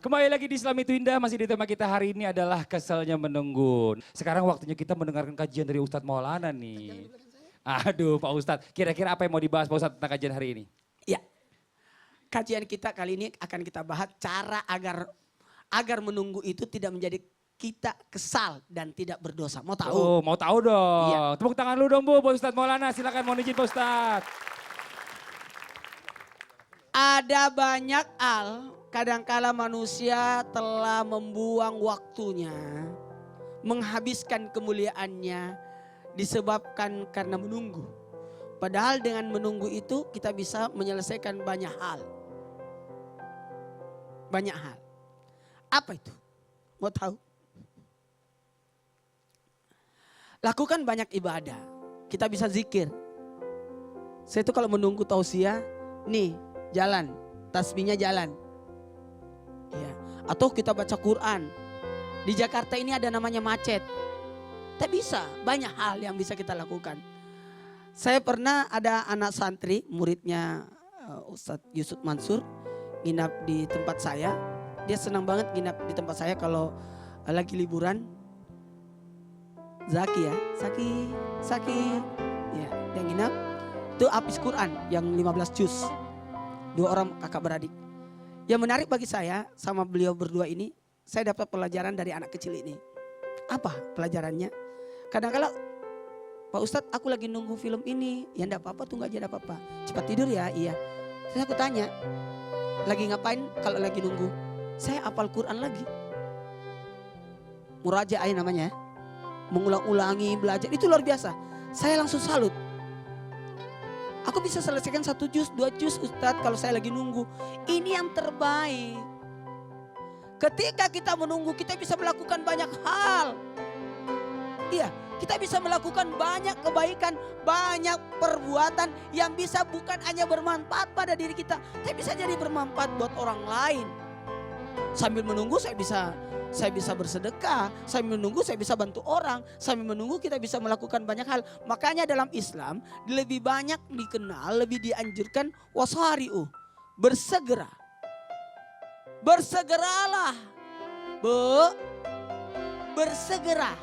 Kembali lagi di Islam itu Indah, masih di tema kita hari ini adalah keselnya menunggu. Sekarang waktunya kita mendengarkan kajian dari Ustadz Maulana nih. Aduh Pak Ustadz, kira-kira apa yang mau dibahas Pak Ustadz tentang kajian hari ini? Ya, kajian kita kali ini akan kita bahas cara agar menunggu itu tidak menjadi kita kesal dan tidak berdosa. Mau tahu? Oh, mau tahu dong. Iya. Tepuk tangan lu dong Bu, Pak Ustadz Maulana. Silakan mohon izin Pak Ustadz. Ada banyak hal, kadangkala manusia telah membuang waktunya, menghabiskan kemuliaannya disebabkan karena menunggu. Padahal dengan menunggu itu kita bisa menyelesaikan banyak hal. Banyak hal. Apa itu? Mau tahu? Lakukan banyak ibadah. Kita bisa zikir. Saya itu kalau menunggu tausiah, nih jalan, tasbihnya jalan. Ya. Atau kita baca Quran. Di Jakarta ini ada namanya macet. Tak bisa, banyak hal yang bisa kita lakukan. Saya pernah ada anak santri, muridnya Ustadz Yusuf Mansur, nginap di tempat saya. Dia senang banget nginap di tempat saya kalau lagi liburan. Zaki ya, Saki. Ya, dia nginap. Itu habis Quran yang 15 juz. 2 orang kakak beradik. Yang menarik bagi saya sama beliau berdua ini, saya dapat pelajaran dari anak kecil ini. Apa pelajarannya? Kadang-kadang, Pak Ustadz aku lagi nunggu film ini. Ya enggak apa-apa, tunggu aja enggak apa-apa. Cepat tidur ya, iya. Terus aku tanya, lagi ngapain kalau lagi nunggu? Saya hafal Quran lagi. Murajaah namanya. Mengulang-ulangi, belajar, itu luar biasa. Saya langsung salut. Aku bisa selesaikan 1 juz, 2 juz Ustadz kalau saya lagi nunggu. Ini yang terbaik. Ketika kita menunggu kita bisa melakukan banyak hal. Iya, kita bisa melakukan banyak kebaikan, banyak perbuatan yang bisa bukan hanya bermanfaat pada diri kita, tapi bisa jadi bermanfaat buat orang lain. Sambil menunggu saya bisa bersedekah, sambil menunggu saya bisa bantu orang, sambil menunggu kita bisa melakukan banyak hal. Makanya dalam Islam lebih banyak dikenal, lebih dianjurkan wasari'u, bersegera. Bersegeralah, bersegera.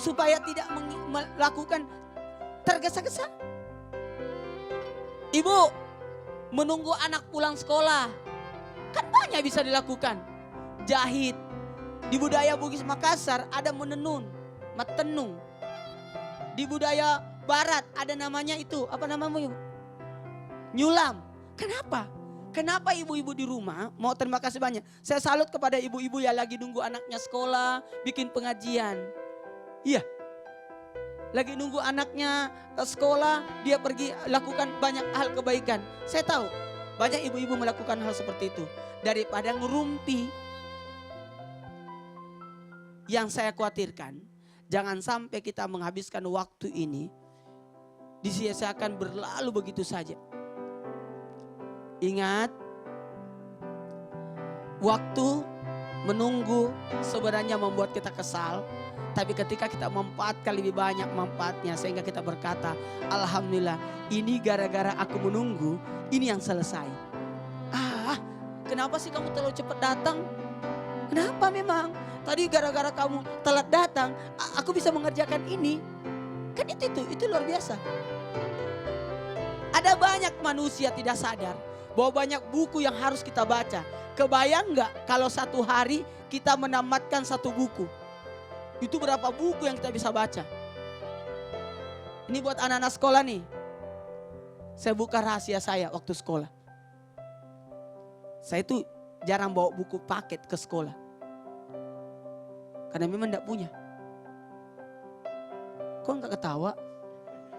Supaya tidak melakukan tergesa-gesa. Ibu menunggu anak pulang sekolah. Kan banyak bisa dilakukan. Jahit. Di budaya Bugis Makassar ada menenun, matenung. Di budaya barat ada namanya itu, apa namanya? Nyulam. Kenapa? Kenapa ibu-ibu di rumah mau terima kasih banyak. Saya salut kepada ibu-ibu yang lagi nunggu anaknya sekolah, bikin pengajian. Iya. Lagi nunggu anaknya sekolah, dia pergi lakukan banyak hal kebaikan. Saya tahu banyak ibu-ibu melakukan hal seperti itu. Daripada ngerumpi. Yang saya khawatirkan, jangan sampai kita menghabiskan waktu ini disia-siakan berlalu begitu saja. Ingat, waktu menunggu sebenarnya membuat kita kesal. Tapi ketika kita memanfaatkan lebih banyak manfaatnya sehingga kita berkata, alhamdulillah ini gara-gara aku menunggu, ini yang selesai. Kenapa sih kamu terlalu cepat datang? Kenapa memang? Tadi gara-gara kamu telat datang, aku bisa mengerjakan ini. Kan itu luar biasa. Ada banyak manusia tidak sadar bahwa banyak buku yang harus kita baca. Kebayang nggak kalau satu hari kita menamatkan 1 buku? Itu berapa buku yang kita bisa baca? Ini buat anak-anak sekolah nih. Saya buka rahasia saya waktu sekolah. Saya tuh jarang bawa buku paket ke sekolah. Karena memang enggak punya. Kok enggak ketawa?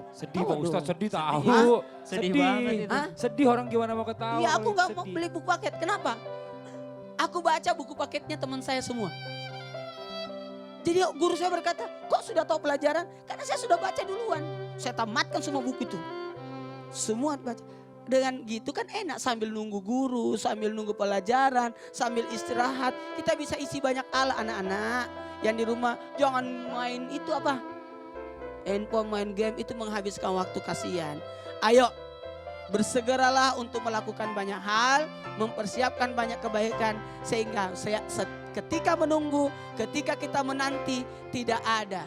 Sedih Pak Ustadz, sedih tahu. Sedih banget itu. Sedih orang gimana mau ketawa. Iya aku kalau enggak mau sedih. beli buku paket. Kenapa? Aku baca buku paketnya teman saya semua. Jadi guru saya berkata, kok sudah tahu pelajaran? Karena saya sudah baca duluan. Saya tamatkan semua buku itu. Semua baca. Dengan gitu kan enak sambil nunggu guru, sambil nunggu pelajaran, sambil istirahat. Kita bisa isi banyak hal anak-anak yang di rumah. Jangan main itu apa? Handphone, main game itu menghabiskan waktu, kasihan. Ayo bersegeralah untuk melakukan banyak hal, mempersiapkan banyak kebaikan sehingga ketika menunggu, ketika kita menanti tidak ada.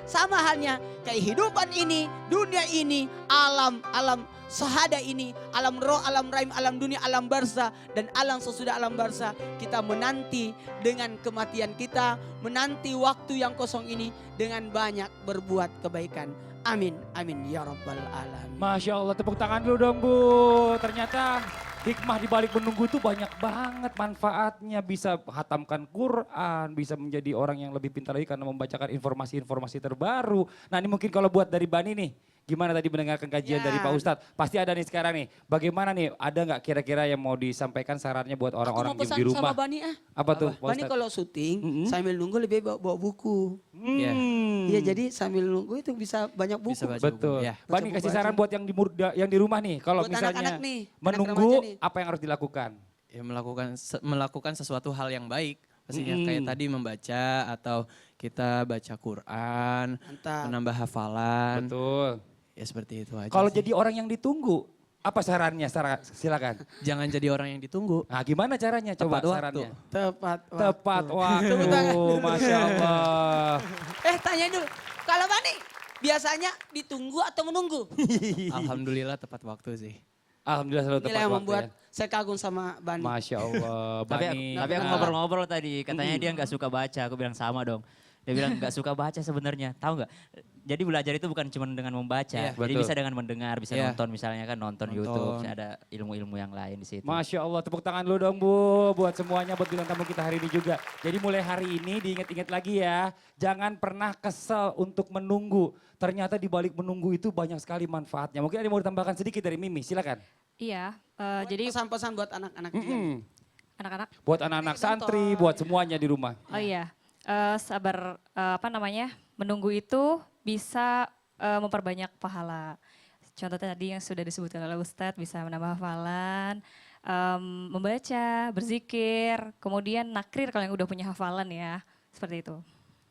Sama halnya kehidupan ini, dunia ini, alam sahada ini, alam roh, alam rahim, alam dunia, alam barza dan alam sesudah alam barza. Kita menanti dengan kematian kita, menanti waktu yang kosong ini dengan banyak berbuat kebaikan. Amin, amin ya rabbal alamin. Masya Allah, tepuk tangan dulu dong Bu. Ternyata hikmah di balik menunggu itu banyak banget manfaatnya. Bisa hatamkan Quran, bisa menjadi orang yang lebih pintar lagi karena membacakan informasi-informasi terbaru. Nah ini mungkin kalau buat dari Bani nih, gimana tadi mendengarkan kajian dari Pak Ustadz? Pasti ada nih sekarang nih, bagaimana nih, ada nggak kira-kira yang mau disampaikan sarannya buat orang-orang Aku mau yang pesan di rumah? sama Bani Apa tuh Pak Bani Ustadz? kalau syuting sambil nunggu lebih bawa buku. Iya. Iya jadi sambil nunggu itu bisa banyak buku. Bisa baca Betul. buku, ya. Bani Baca kasih buku saran aja. buat yang di rumah nih, kalau Buat misalnya anak-anak nih, anak menunggu remaja nih. apa yang harus dilakukan? Ya melakukan sesuatu hal yang baik. Pastinya kayak tadi membaca atau kita baca Quran, Mantap. menambah hafalan. Betul. Ya seperti itu aja Kalau sih. jadi orang yang ditunggu, apa sarannya? Silakan. Jangan jadi orang yang ditunggu. Nah gimana caranya? Coba Tepat waktu. sarannya. Tepat waktu. Tepat Tepuk tangan. waktu, Masya Allah. Tanya dulu. Kalau Bani biasanya ditunggu atau menunggu? Alhamdulillah tepat waktu sih. Alhamdulillah selalu tepat Inilah yang waktu membuat ya. saya kagum sama Bani. Masya Allah, Tapi, Bani. tapi aku ngobrol-ngobrol tadi, katanya dia nggak suka baca. Aku bilang sama dong. Dia bilang nggak suka baca sebenarnya, tahu nggak? Jadi belajar itu bukan cuma dengan membaca, Iya, jadi betul. bisa dengan mendengar, bisa Iya. nonton misalnya kan nonton Nonton. YouTube, ada ilmu-ilmu yang lain di situ. Masya Allah, tepuk tangan dulu dong Bu, buat semuanya, buat bintang tamu kita hari ini juga. Jadi mulai hari ini diingat-ingat lagi ya, jangan pernah kesel untuk menunggu. Ternyata di balik menunggu itu banyak sekali manfaatnya. Mungkin ada yang mau ditambahkan sedikit dari Mimi, silakan. Iya, jadi Pesan-pesan buat anak-anak juga. anak-anak, Buat anak-anak santri, buat semuanya di rumah. oh iya, sabar, menunggu itu bisa memperbanyak pahala. Contoh tadi yang sudah disebutkan oleh Ustadz, bisa menambah hafalan, membaca, berzikir, kemudian nakrir kalau yang udah punya hafalan ya, seperti itu.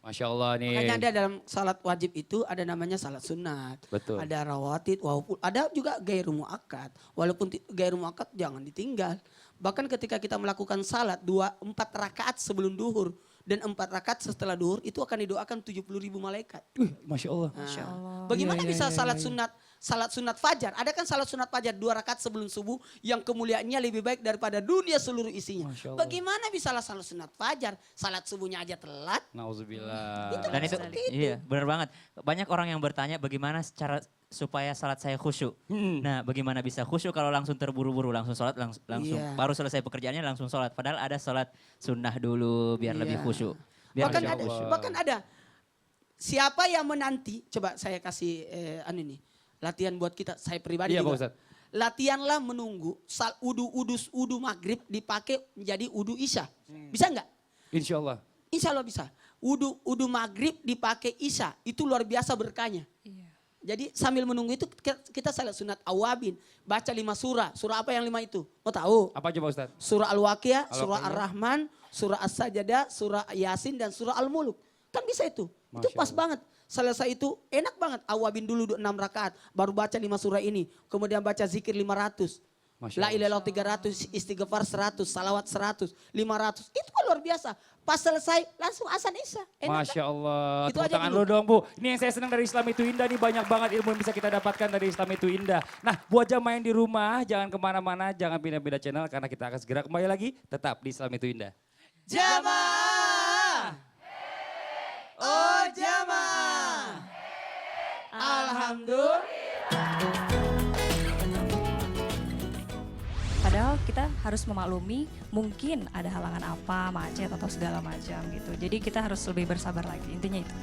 Masya Allah nih. Makanya ada dalam salat wajib itu ada namanya salat sunat. Betul. Ada rawatib, walaupun ada juga gairu muakkad. Walaupun gairu muakkad jangan ditinggal. Bahkan ketika kita melakukan salat 4 rakaat sebelum duhur dan 4 rakaat setelah duhur itu akan didoakan 70.000 malaikat. Masya Allah. Masya Allah. Bagaimana Iya, bisa iya, salat sunat fajar? Ada kan salat sunat fajar 2 rakaat sebelum subuh yang kemuliaannya lebih baik daripada dunia seluruh isinya. Masya Allah. Bagaimana bisa salat sunat fajar? Salat subuhnya aja telat. Nauzubillah. Dan itu, iya benar banget. Banyak orang yang bertanya bagaimana cara supaya salat saya khusyuk. Nah bagaimana bisa khusyuk kalau langsung terburu-buru, langsung sholat, langsung Iya. baru selesai pekerjaannya langsung sholat. Padahal ada sholat sunnah dulu biar lebih khusyuk. Biar Bahkan lebih ada, khusyuk. bahkan ada siapa yang menanti, coba saya kasih latihan buat kita, saya pribadi Iya Pak juga. Ustadz. Latihanlah menunggu udu maghrib dipakai menjadi udu isya. Bisa nggak? Insya Allah. Insya Allah bisa. Udu maghrib dipakai isya, itu luar biasa berkahnya. Iya. Jadi sambil menunggu itu kita salat sunat awabin, baca 5 surah. Surah apa yang 5 itu? Mau tahu? Apa aja Pak Ustadz? Surah Al-Waqiah, Surah Al-Waqiah. Ar-Rahman, Surah As-Sajadah, Surah Yasin dan Surah Al-Muluk. Kan bisa itu. Itu Masya pas Allah. banget. Selesai itu enak banget. Awabin dulu 6 rakaat, baru baca 5 surah ini. Kemudian baca zikir 500. Masya La Allah. ilaha illallah 300, istighfar 100, salawat 100, 500. Itu kan luar biasa. Pas selesai langsung azan isya. Enak kan? Masya Allah. Itu Tepuk aja tangan dulu. dulu dong Bu. Ini yang saya senang dari Islam itu indah nih. Banyak banget ilmu yang bisa kita dapatkan dari Islam itu indah. Nah buat jamaah yang di rumah jangan kemana-mana. Jangan pindah-pindah channel karena kita akan segera kembali lagi. Tetap di Islam itu indah. Jamaah. Oh jamaah. Alhamdulillah. Padahal kita harus memaklumi mungkin ada halangan apa, macet atau segala macam gitu. Jadi kita harus lebih bersabar lagi, intinya itu.